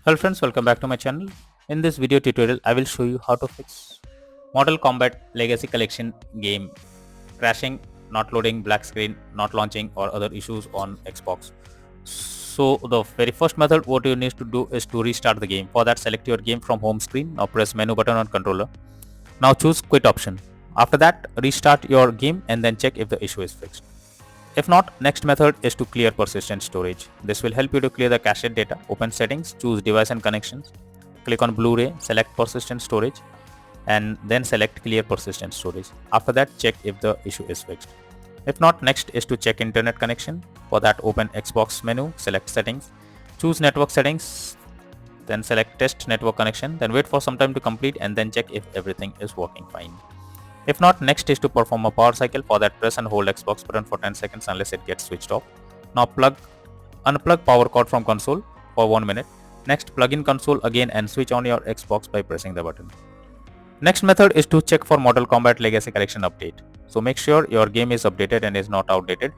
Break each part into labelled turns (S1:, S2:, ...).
S1: Hello friends, welcome back to my channel. In this video tutorial, I will show you how to fix Mortal Kombat Legacy Collection game crashing, not loading, black screen, not launching or other issues on Xbox. So the very first method what you need to do is to restart the game. For that, select your game from home screen. Now press menu button on controller. Now choose quit option. After that, restart your game and then check if the issue is fixed. If not, next method is to clear persistent storage. This will help you to clear the cached data. Open settings, choose device and connections, click on Blu-ray, select persistent storage and then select clear persistent storage. After that, check if the issue is fixed. If not, next is to check internet connection. For that, open Xbox menu, select settings, choose network settings, then select test network connection, then wait for some time to complete and then check if everything is working fine. If not, next is to perform a power cycle. For that, press and hold Xbox button for 10 seconds unless it gets switched off. Now unplug power cord from console for 1 minute. Next, plug in console again and switch on your Xbox by pressing the button. Next method is to check for Mortal Kombat Legacy Collection update. So make sure your game is updated and is not outdated.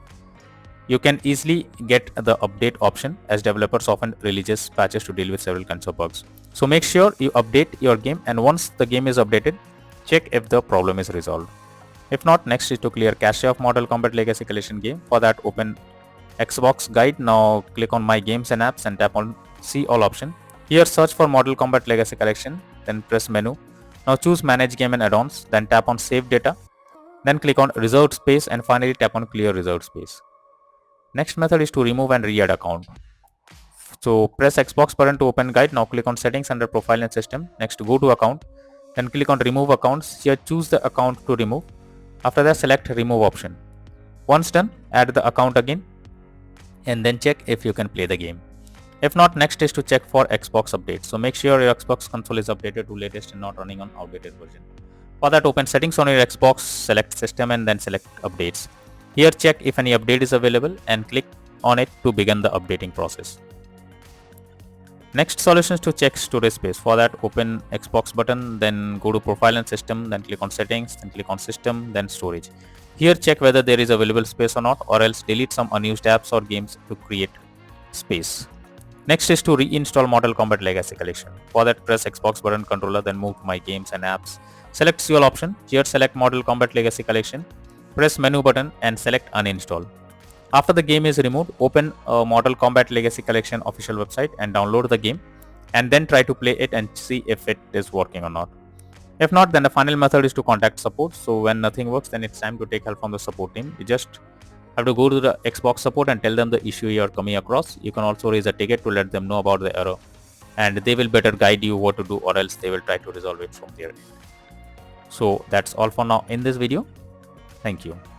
S1: You can easily get the update option as developers often releases patches to deal with several kinds of bugs. So make sure you update your game and once the game is updated, check if the problem is resolved. If not, next is to clear cache of Mortal Kombat Legacy Collection game. For that, open Xbox guide. Now click on My Games and Apps and tap on See All option. Here search for Mortal Kombat Legacy Collection, then press menu. Now choose Manage Game and Add-ons, then tap on Save Data. Then click on Reserved Space and finally tap on Clear Reserved Space. Next method is to remove and re-add account. So press Xbox button to open guide. Now click on Settings under Profile and System. Next go to Account. Then click on Remove Accounts. Here choose the account to remove. After that, select Remove option. Once done, add the account again and then check if you can play the game. If not, next is to check for Xbox updates. So make sure your Xbox console is updated to latest and not running on outdated version. For that, open Settings on your Xbox, select System and then select Updates. Here check if any update is available and click on it to begin the updating process. Next solution is to check storage space. For that, open Xbox button, then go to Profile and System, then click on Settings, then click on System, then Storage. Here check whether there is available space or not, or else delete some unused apps or games to create space. Next is to reinstall Mortal Kombat Legacy Collection. For that, press Xbox button controller, then move to My Games and Apps. Select See All option. Here select Mortal Kombat Legacy Collection. Press menu button and select Uninstall. After the game is removed, open Mortal Kombat Legacy Collection official website and download the game and then try to play it and see if it is working or not. If not, then the final method is to contact support. So when nothing works, then it's time to take help from the support team. You just have to go to the Xbox support and tell them the issue you are coming across. You can also raise a ticket to let them know about the error and they will better guide you what to do, or else they will try to resolve it from their end. So that's all for now in this video. Thank you.